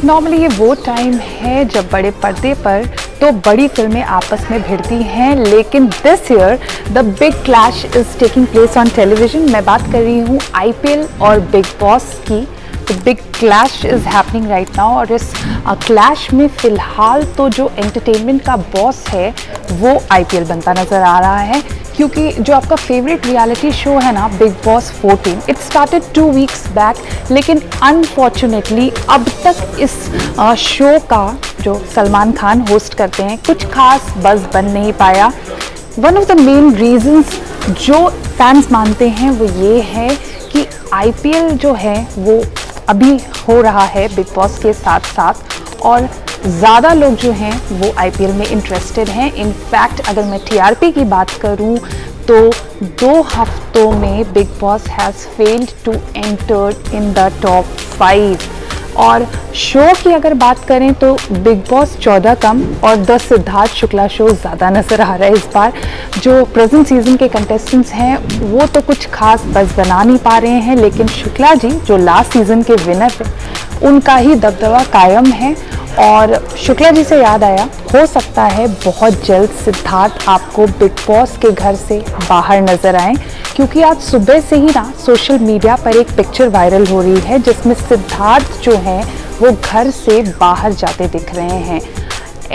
Normally ये वो time है जब बड़े पर्दे पर तो बड़ी फिल्में आपस में भिड़ती हैं, लेकिन this year the big clash is taking place on television. मैं बात कर रही हूँ आईपीएल और बिग बॉस की। तो big clash is happening right now और इस क्लैश में फ़िलहाल तो जो एंटरटेनमेंट का बॉस है वो आईपीएल बनता नज़र आ रहा है, क्योंकि जो आपका फेवरेट रियलिटी शो है ना big boss 14, it started 2 weeks back, लेकिन अनफॉर्चुनेटली अब तक इस शो का जो सलमान खान होस्ट करते हैं कुछ खास बज़ बन नहीं पाया। One of the main reasons जो फैंस मानते हैं वो ये है कि आईपीएल जो है वो अभी हो रहा है बिग बॉस के साथ साथ, और ज़्यादा लोग जो हैं वो आईपीएल में इंटरेस्टेड हैं। इनफैक्ट अगर मैं टीआरपी की बात करूं तो 2 हफ्तों में Bigg Boss has failed to enter in the top 5। और शो की अगर बात करें तो बिग बॉस 14 कम और द सिद्धार्थ शुक्ला शो ज़्यादा नज़र आ रहा है इस बार। जो प्रेजेंट सीजन के कंटेस्टेंट्स हैं वो तो कुछ खास बज़ बना नहीं पा रहे हैं, लेकिन शुक्ला जी जो लास्ट सीजन के विनर थे उनका ही दबदबा कायम है। और शुक्ला जी से याद आया, हो सकता है बहुत जल्द सिद्धार्थ आपको बिग बॉस के घर से बाहर नज़र आए, क्योंकि आज सुबह से ही ना सोशल मीडिया पर एक पिक्चर वायरल हो रही है जिसमें सिद्धार्थ जो हैं वो घर से बाहर जाते दिख रहे हैं।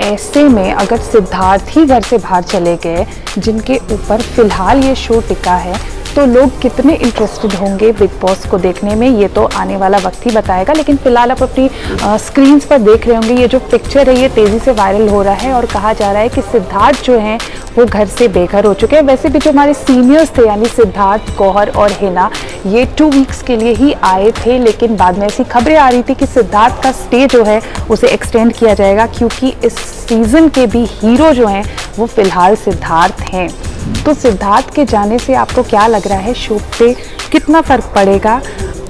ऐसे में अगर सिद्धार्थ ही घर से बाहर चले गए, जिनके ऊपर फ़िलहाल ये शो टिका है, तो लोग कितने इंटरेस्टेड होंगे बिग बॉस को देखने में ये तो आने वाला वक्त ही बताएगा। लेकिन फिलहाल आप अपनी स्क्रीन्स पर देख रहे होंगे ये जो पिक्चर है ये तेज़ी से वायरल हो रहा है और कहा जा रहा है कि सिद्धार्थ जो हैं वो घर से बेघर हो चुके हैं। वैसे भी जो हमारे सीनियर्स थे यानी सिद्धार्थ, गौहर और हिना, ये 2 वीक्स के लिए ही आए थे, लेकिन बाद में ऐसी खबरें आ रही थी कि सिद्धार्थ का स्टे जो है उसे एक्सटेंड किया जाएगा, क्योंकि इस सीज़न के भी हीरो जो हैं वो फ़िलहाल सिद्धार्थ हैं। तो सिद्धार्थ के जाने से आपको क्या लग रहा है, शो पे कितना फ़र्क पड़ेगा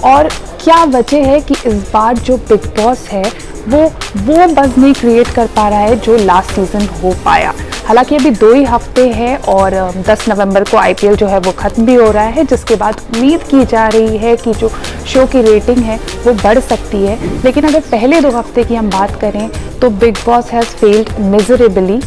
और क्या वजह है कि इस बार जो बिग बॉस है वो बज़ नहीं क्रिएट कर पा रहा है जो लास्ट सीज़न हो पाया। हालांकि अभी 2 ही हफ्ते हैं और 10 नवंबर को आईपीएल जो है वो ख़त्म भी हो रहा है, जिसके बाद उम्मीद की जा रही है कि जो शो की रेटिंग है वो बढ़ सकती है। लेकिन अगर पहले 2 हफ्ते की हम बात करें तो big Boss has failed miserably.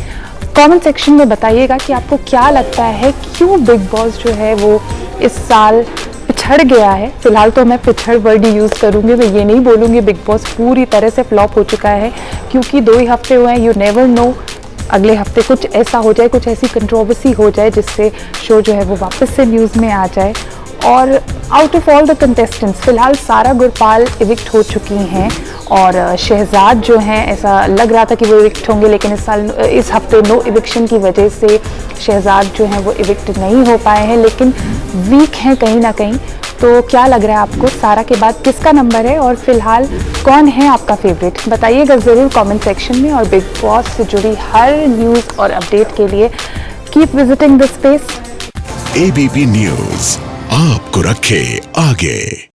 Comment section में बताइएगा कि आपको क्या लगता है क्यों बिग बॉस जो है वो इस साल पिछड़ गया है। फिलहाल तो मैं पिछड़ वर्ड यूज़ करूँगी, मैं ये नहीं बोलूँगी बिग बॉस पूरी तरह से फ्लॉप हो चुका है, क्योंकि 2 ही हफ्ते हुए हैं। यू नेवर नो, अगले हफ्ते कुछ ऐसा हो जाए, कुछ ऐसी कंट्रोवर्सी हो जाए जिससे शो जो है वो वापस से न्यूज़ में आ जाए। और out of all the contestants फिलहाल सारा गुरपाल इविक्ट हो चुकी हैं और शहजाद जो हैं ऐसा लग रहा था कि वो इविक्ट होंगे, लेकिन इस हफ्ते नो इविक्शन की वजह से शहजाद जो हैं वो इविक्ट नहीं हो पाए हैं, लेकिन वीक हैं कहीं ना कहीं। तो क्या लग रहा है आपको, सारा के बाद किसका नंबर है और फिलहाल कौन है आपका फेवरेट, बताइएगा ज़रूर कमेंट सेक्शन में। और बिग बॉस से जुड़ी हर न्यूज़ और अपडेट के लिए keep visiting the space. ABP news आपको रखे आगे।